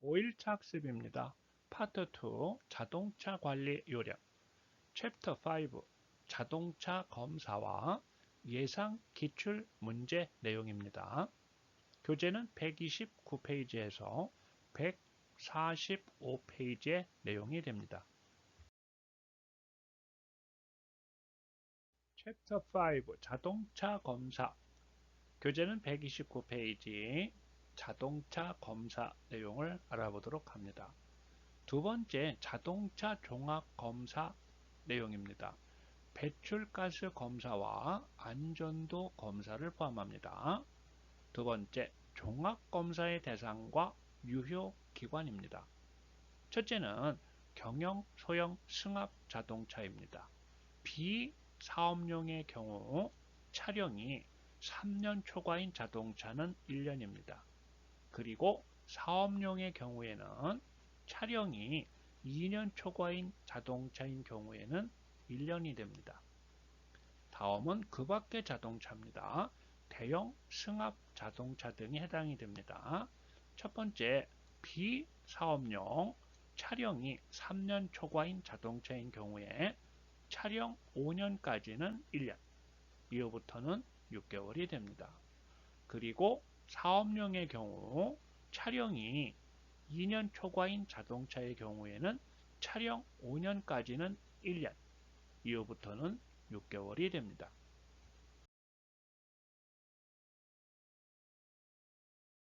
5일차 학습입니다. 파트 2 자동차 관리 요령 챕터 5 자동차 검사와 예상 기출 문제 내용입니다. 교재는 129페이지에서 145페이지의 내용이 됩니다. 챕터 5 자동차 검사 교재는 129페이지 자동차 검사 내용을 알아보도록 합니다. 두 번째, 자동차 종합 검사 내용입니다. 배출가스 검사와 안전도 검사를 포함합니다. 두 번째, 종합 검사의 대상과 유효 기관입니다. 첫째는 경영, 소형, 승합 자동차입니다. 비사업용의 경우 차량이 3년 초과인 자동차는 1년입니다. 그리고 사업용의 경우에는 차량이 2년 초과인 자동차인 경우에는 1년이 됩니다. 다음은 그 밖의 자동차입니다. 대형 승합 자동차 등이 해당이 됩니다. 첫 번째, 비사업용 차량이 3년 초과인 자동차인 경우에 차량 5년까지는 1년, 이후부터는 6개월이 됩니다. 그리고 사업용의 경우 차량이 2년 초과인 자동차의 경우에는 차량 5년까지는 1년, 이후부터는 6개월이 됩니다.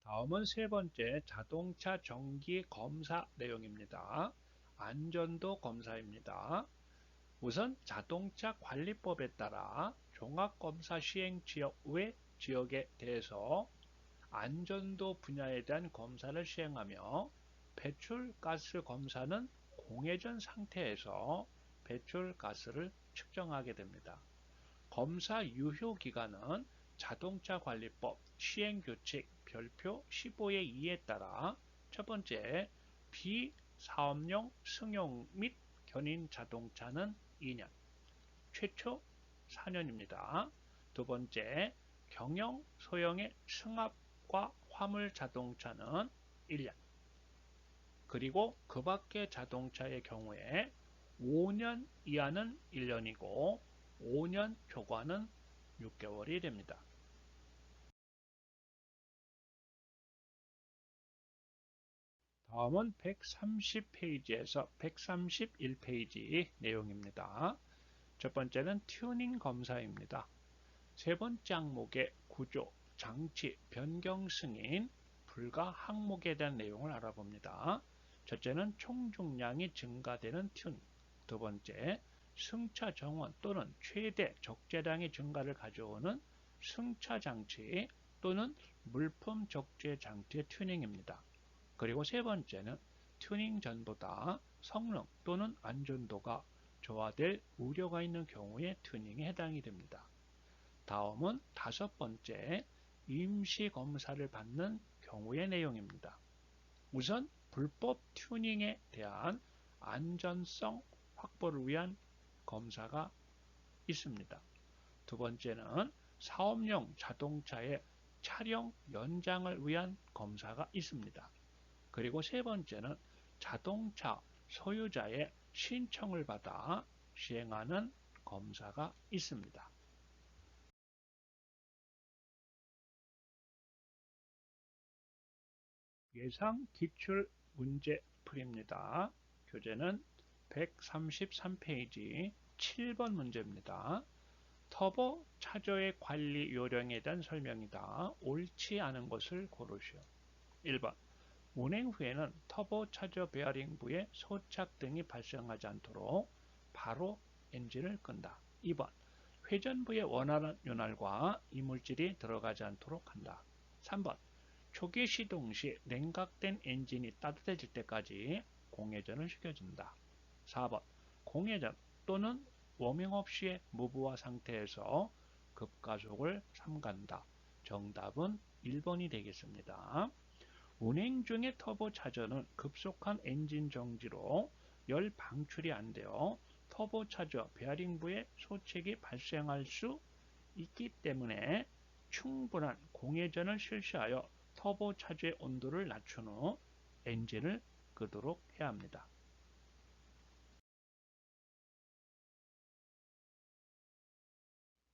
다음은 세 번째 자동차 정기 검사 내용입니다. 안전도 검사입니다. 우선 자동차 관리법에 따라 종합검사 시행 지역 외 지역에 대해서 안전도 분야에 대한 검사를 시행하며 배출가스 검사는 공회전 상태에서 배출가스를 측정하게 됩니다. 검사 유효 기간은 자동차 관리법 시행규칙 별표 15의 2에 따라 첫 번째, 비사업용 승용 및 견인 자동차는 2년, 최초 4년입니다. 두 번째, 경영 소형의 승합과 화물 자동차는 1년, 그리고 그 밖의 자동차의 경우에 5년 이하는 1년이고 5년 초과는 6개월이 됩니다. 다음은 130페이지에서 131페이지 내용입니다. 첫 번째는 튜닝 검사입니다. 세 번째 항목의 구조, 장치, 변경 승인, 불가 항목에 대한 내용을 알아봅니다. 첫째는 총중량이 증가되는 튜닝, 두 번째, 승차 정원 또는 최대 적재량의 증가를 가져오는 승차 장치 또는 물품 적재 장치의 튜닝입니다. 그리고 세 번째는 튜닝 전보다 성능 또는 안전도가 저하될 우려가 있는 경우에 튜닝에 해당이 됩니다. 다음은 다섯 번째, 임시 검사를 받는 경우의 내용입니다. 우선 불법 튜닝에 대한 안전성 확보를 위한 검사가 있습니다. 두 번째는 사업용 자동차의 차량 연장을 위한 검사가 있습니다. 그리고 세 번째는 자동차 소유자의 신청을 받아 시행하는 검사가 있습니다. 예상 기출 문제 풀이입니다. 교재는 133페이지 7번 문제입니다. 터보 차저의 관리 요령에 대한 설명이다. 옳지 않은 것을 고르시오. 1번. 운행 후에는 터보 차저 베어링부에 소착 등이 발생하지 않도록 바로 엔진을 끈다. 2번. 회전부에 원활한 윤활과 이물질이 들어가지 않도록 한다. 3번. 초기 시동 시 냉각된 엔진이 따뜻해질 때까지 공회전을 시켜준다. 4번. 공회전 또는 워밍업 시의 무부하 상태에서 급가속을 삼간다. 정답은 1번이 되겠습니다. 운행 중의 터보 차저는 급속한 엔진 정지로 열 방출이 안 되어 터보 차저 베어링부에 소책이 발생할 수 있기 때문에 충분한 공회전을 실시하여 터보 차저의 온도를 낮춘 후 엔진을 끄도록 해야 합니다.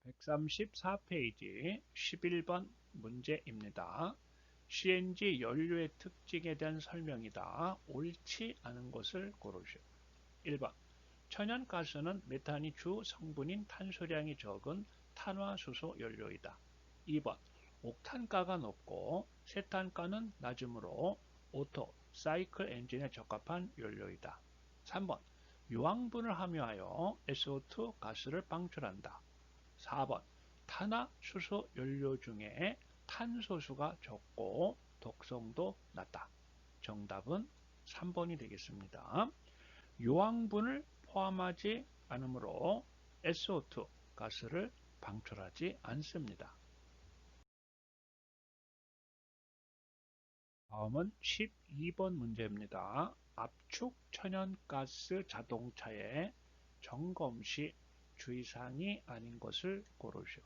134페이지 11번 문제입니다. CNG 연료의 특징에 대한 설명이다. 옳지 않은 것을 고르시오. 1번 천연가스는 메탄이 주 성분인 탄소량이 적은 탄화수소 연료이다. 2번 옥탄가가 높고 세탄가는 낮으므로 오토, 사이클 엔진에 적합한 연료이다. 3번 유황분을 함유하여 SO2 가스를 방출한다. 4번 탄화수소 연료 중에 탄소수가 적고 독성도 낮다. 정답은 3번이 되겠습니다. 유황분을 포함하지 않으므로 SO2 가스를 방출하지 않습니다. 다음은 12번 문제입니다. 압축 천연가스 자동차의 점검 시 주의사항이 아닌 것을 고르시오.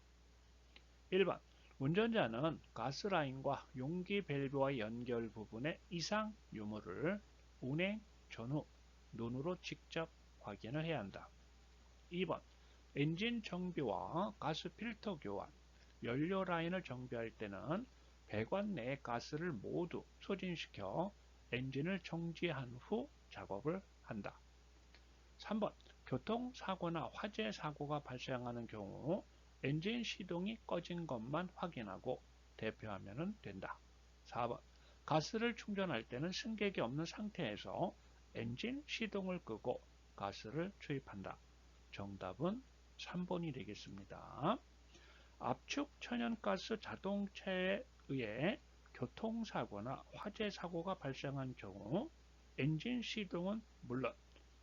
1번 운전자는 가스라인과 용기 밸브와의 연결 부분의 이상 유무를 운행 전후 눈으로 직접 확인을 해야 한다. 2번 엔진 정비와 가스 필터 교환, 연료 라인을 정비할 때는 배관 내의 가스를 모두 소진시켜 엔진을 정지한 후 작업을 한다. 3번 교통사고나 화재 사고가 발생하는 경우 엔진 시동이 꺼진 것만 확인하고 대피하면 된다. 4번 가스를 충전할 때는 승객이 없는 상태에서 엔진 시동을 끄고 가스를 투입한다. 정답은 3번이 되겠습니다. 압축 천연가스 자동차에 의해 교통사고나 화재 사고가 발생한 경우 엔진 시동은 물론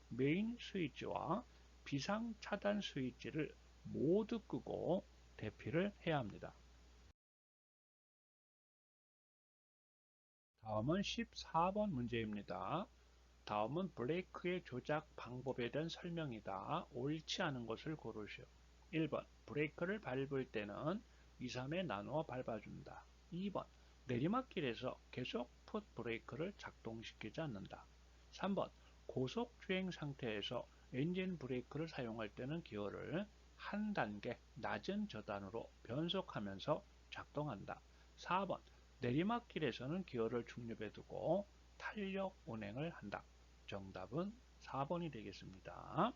메인 스위치와 비상 차단 스위치를 모두 끄고 대피를 해야 합니다. 다음은 14번 문제입니다. 다음은 브레이크의 조작 방법에 대한 설명이다. 옳지 않은 것을 고르시오. 1번 브레이크를 밟을 때는 2, 3에 나누어 밟아준다. 2번 내리막길에서 계속 풋 브레이크를 작동시키지 않는다. 3번 고속 주행 상태에서 엔진 브레이크를 사용할 때는 기어를 한 단계 낮은 저단으로 변속하면서 작동한다. 4번 내리막길에서는 기어를 중립에 두고 탄력 운행을 한다. 정답은 4번이 되겠습니다.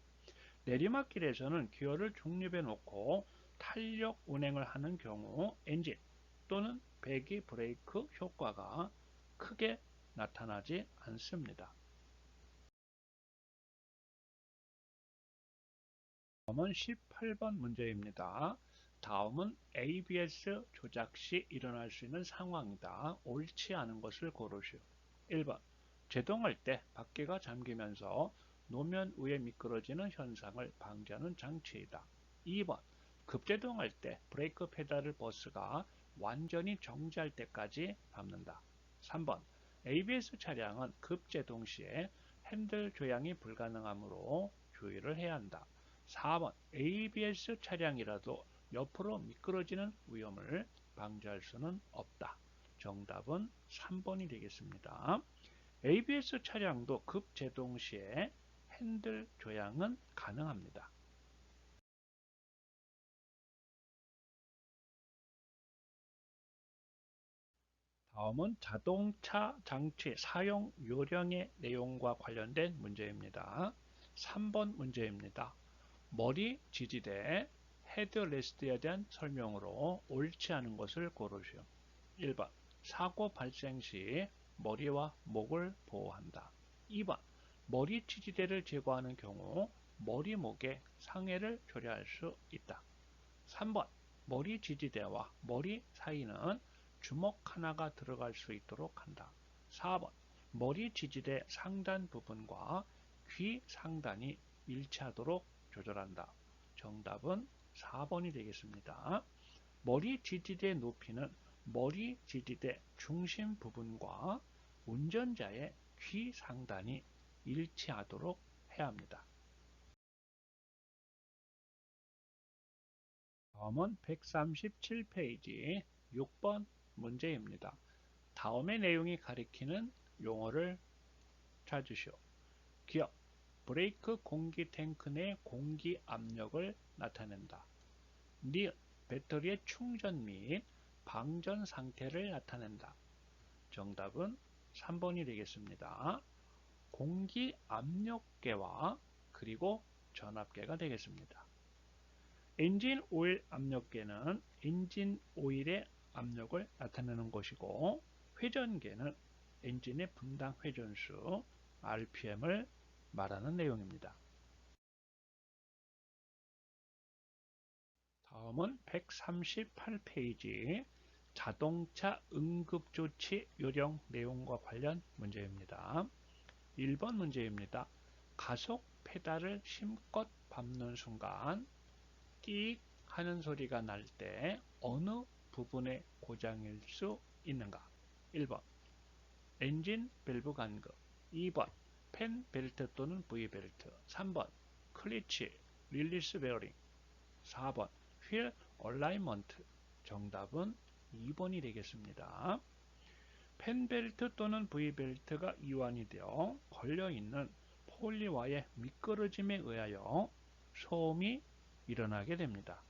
내리막길에서는 기어를 중립에 놓고 탄력 운행을 하는 경우 엔진 또는 배기 브레이크 효과가 크게 나타나지 않습니다. 다음은 18번 문제입니다. 다음은 ABS 조작 시 일어날 수 있는 상황이다. 옳지 않은 것을 고르시오. 1번 제동할 때 바퀴가 잠기면서 노면 위에 미끄러지는 현상을 방지하는 장치이다. 2번 급제동할 때 브레이크 페달을 버스가 완전히 정지할 때까지 밟는다. 3번 ABS 차량은 급제동 시에 핸들 조향이 불가능하므로 주의를 해야 한다. 4번 ABS 차량이라도 옆으로 미끄러지는 위험을 방지할 수는 없다. 정답은 3번이 되겠습니다. ABS 차량도 급제동 시에 핸들 조향은 가능합니다. 다음은 자동차 장치 사용 요령의 내용과 관련된 문제입니다. 3번 문제입니다. 머리 지지대 헤드레스트에 대한 설명으로 옳지 않은 것을 고르시오. 1번 사고 발생 시 머리와 목을 보호한다. 2번 머리 지지대를 제거하는 경우 머리목에 상해를 초래할 수 있다. 3번 머리 지지대와 머리 사이는 주먹 하나가 들어갈 수 있도록 한다. 4번 머리 지지대 상단 부분과 귀 상단이 일치하도록 조절한다. 정답은 4번이 되겠습니다. 머리 지지대 높이는 머리 지지대 중심 부분과 운전자의 귀 상단이 일치하도록 해야 합니다. 다음은 137페이지 6번 문제입니다. 다음의 내용이 가리키는 용어를 찾으시오. 기억, 브레이크 공기 탱크 내 공기 압력을 나타낸다. 니은, 배터리의 충전 및 방전 상태를 나타낸다. 정답은 3번이 되겠습니다. 공기 압력계와 그리고 전압계가 되겠습니다. 엔진 오일 압력계는 엔진 오일의 압력을 나타내는 것이고, 회전계는 엔진의 분당 회전수 RPM을 말하는 내용입니다. 다음은 138페이지 자동차 응급조치 요령 내용과 관련 문제입니다. 1번 문제입니다. 가속 페달을 힘껏 밟는 순간 띡 하는 소리가 날 때 어느 부분의 고장일 수 있는가? 1번 엔진 밸브 간격, 2번 펜 벨트 또는 V 벨트, 3번 클리치 릴리스 베어링, 4번 휠 얼라이먼트. 정답은 2번이 되겠습니다. 펜 벨트 또는 V 벨트가 이완이 되어 걸려있는 폴리와의 미끄러짐에 의하여 소음이 일어나게 됩니다.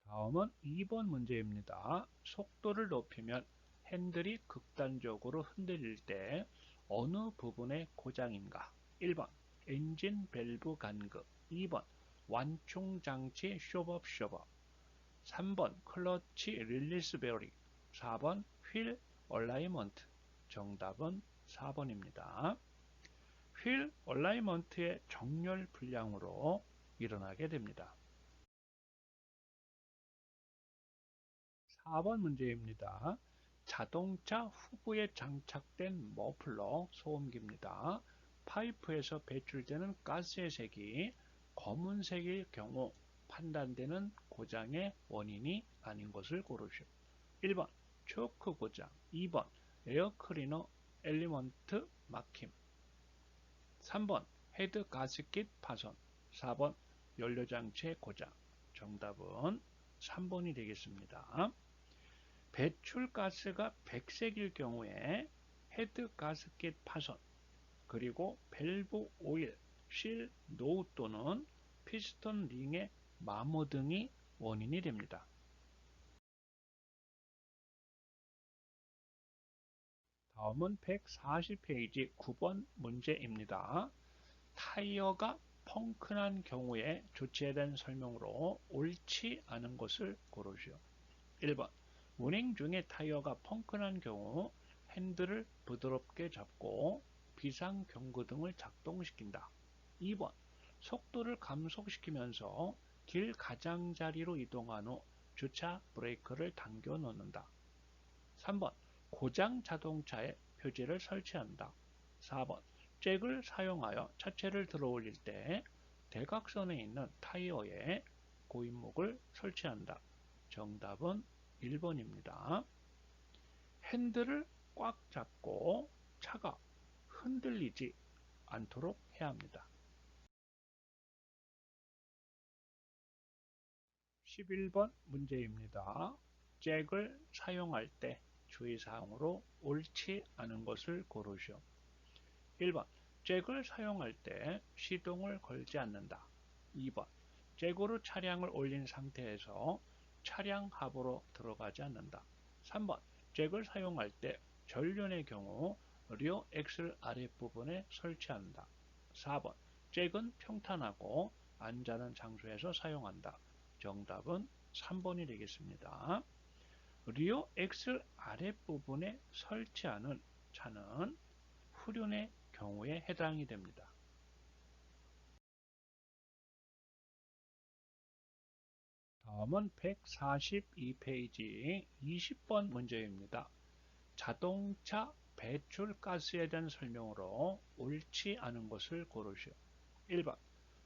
다음은 2번 문제입니다. 속도를 높이면 핸들이 극단적으로 흔들릴 때 어느 부분의 고장인가? 1번 엔진 밸브 간격, 2번 완충 장치 쇼법 3번 클러치 릴리스 베어링, 4번 휠 얼라이먼트. 정답은 4번입니다. 휠 얼라이먼트의 정렬 불량으로 일어나게 됩니다. 4번 문제입니다. 자동차 후부에 장착된 머플러 소음기입니다. 파이프에서 배출되는 가스의 색이 검은색일 경우 판단되는 고장의 원인이 아닌 것을 고르시오. 1번 초크 고장, 2번 에어 클리너 엘리먼트 막힘, 3번 헤드 가스킷 파손, 4번 연료장치의 고장. 정답은 3번이 되겠습니다. 배출가스가 백색일 경우에 헤드 가스켓 파손, 그리고 밸브 오일, 실 노후 또는 피스톤 링의 마모 등이 원인이 됩니다. 다음은 140페이지 9번 문제입니다. 타이어가 펑크난 경우에 조치에 대한 설명으로 옳지 않은 것을 고르시오. 1번 운행 중에 타이어가 펑크난 경우 핸들을 부드럽게 잡고 비상 경고등을 작동시킨다. 2번 속도를 감속시키면서 길 가장자리로 이동한 후 주차 브레이크를 당겨 놓는다. 3번 고장 자동차에 표지를 설치한다. 4번 잭을 사용하여 차체를 들어 올릴 때 대각선에 있는 타이어에 고인목을 설치한다. 정답은 1번입니다. 핸들을 꽉 잡고 차가 흔들리지 않도록 해야 합니다. 11번 문제입니다. 잭을 사용할 때 주의사항으로 옳지 않은 것을 고르시오. 1번 잭을 사용할 때 시동을 걸지 않는다. 2번 잭으로 차량을 올린 상태에서 차량 하부로 들어가지 않는다. 3번 잭을 사용할 때 전륜의 경우 리어 엑셀 아랫부분에 설치한다. 4번 잭은 평탄하고 안전한 장소에서 사용한다. 정답은 3번이 되겠습니다. 리어 엑셀 아랫부분에 설치하는 차는 후륜의 경우에 해당이 됩니다. 다음은 142페이지 20번 문제입니다. 자동차 배출가스에 대한 설명으로 옳지 않은 것을 고르시오. 1번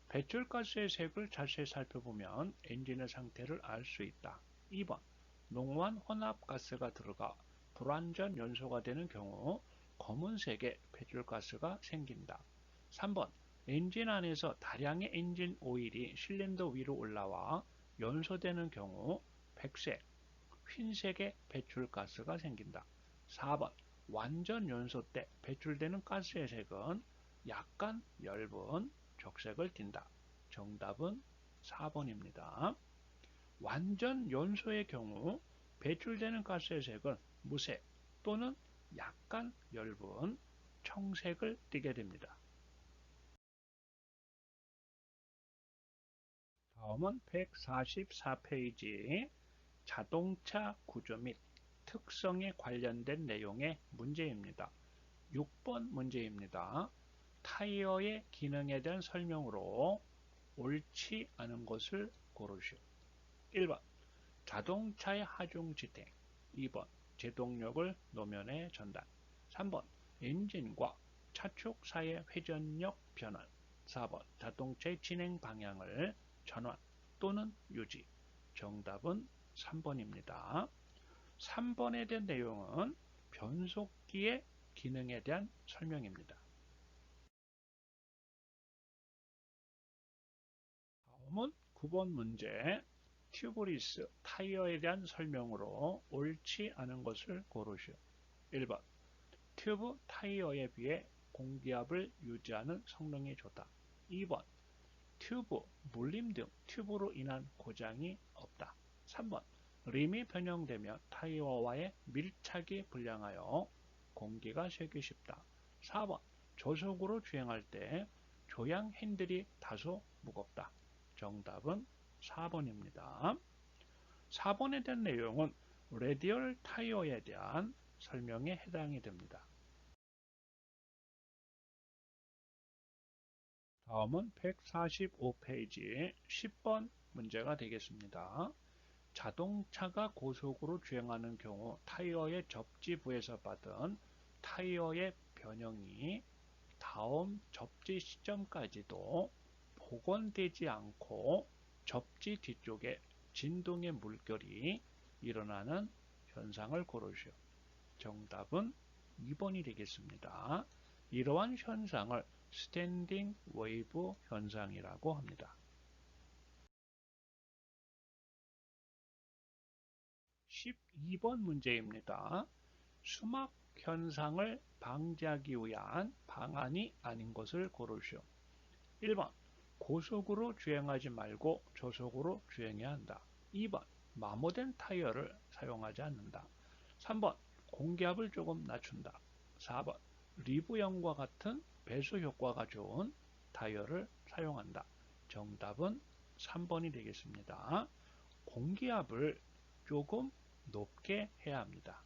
배출가스의 색을 자세히 살펴보면 엔진의 상태를 알 수 있다. 2번 농후한 혼합가스가 들어가 불완전 연소가 되는 경우 검은색의 배출가스가 생긴다. 3번 엔진 안에서 다량의 엔진 오일이 실린더 위로 올라와 연소되는 경우 백색, 흰색의 배출가스가 생긴다. 4번 완전 연소 때 배출되는 가스의 색은 약간 엷은 적색을 띈다. 정답은 4번입니다. 완전 연소의 경우 배출되는 가스의 색은 무색 또는 약간 엷은 청색을 띠게 됩니다. 다음은 144페이지 자동차 구조 및 특성에 관련된 내용의 문제입니다. 6번 문제입니다. 타이어의 기능에 대한 설명으로 옳지 않은 것을 고르시오. 1번 자동차의 하중 지탱, 2번 제동력을 노면에 전달, 3번 엔진과 차축 사이의 회전력 변환, 4번 자동차의 진행 방향을 전환 또는 유지. 정답은 3번입니다. 3번에 대한 내용은 변속기의 기능에 대한 설명입니다. 다음은 9번 문제. 튜브리스 타이어에 대한 설명으로 옳지 않은 것을 고르시오. 1번 튜브 타이어에 비해 공기압을 유지하는 성능이 좋다. 2번 튜브, 물림 등 튜브로 인한 고장이 없다. 3번 림이 변형되면 타이어와의 밀착이 불량하여 공기가 새기 쉽다. 4번 저속으로 주행할 때 조향 핸들이 다소 무겁다. 정답은 4번입니다. 4번에 대한 내용은 레디얼 타이어에 대한 설명에 해당이 됩니다. 다음은 145페이지 10번 문제가 되겠습니다. 자동차가 고속으로 주행하는 경우 타이어의 접지부에서 받은 타이어의 변형이 다음 접지 시점까지도 복원되지 않고 접지 뒤쪽에 진동의 물결이 일어나는 현상을 고르시오. 정답은 2번이 되겠습니다. 이러한 현상을 스탠딩 웨이브 현상이라고 합니다. 12번 문제입니다. 수막 현상을 방지하기 위한 방안이 아닌 것을 고르시오. 1번 고속으로 주행하지 말고 저속으로 주행해야 한다. 2번 마모된 타이어를 사용하지 않는다. 3번 공기압을 조금 낮춘다. 4번 리브형과 같은 배수 효과가 좋은 타이어를 사용한다. 정답은 3번이 되겠습니다. 공기압을 조금 높게 해야 합니다.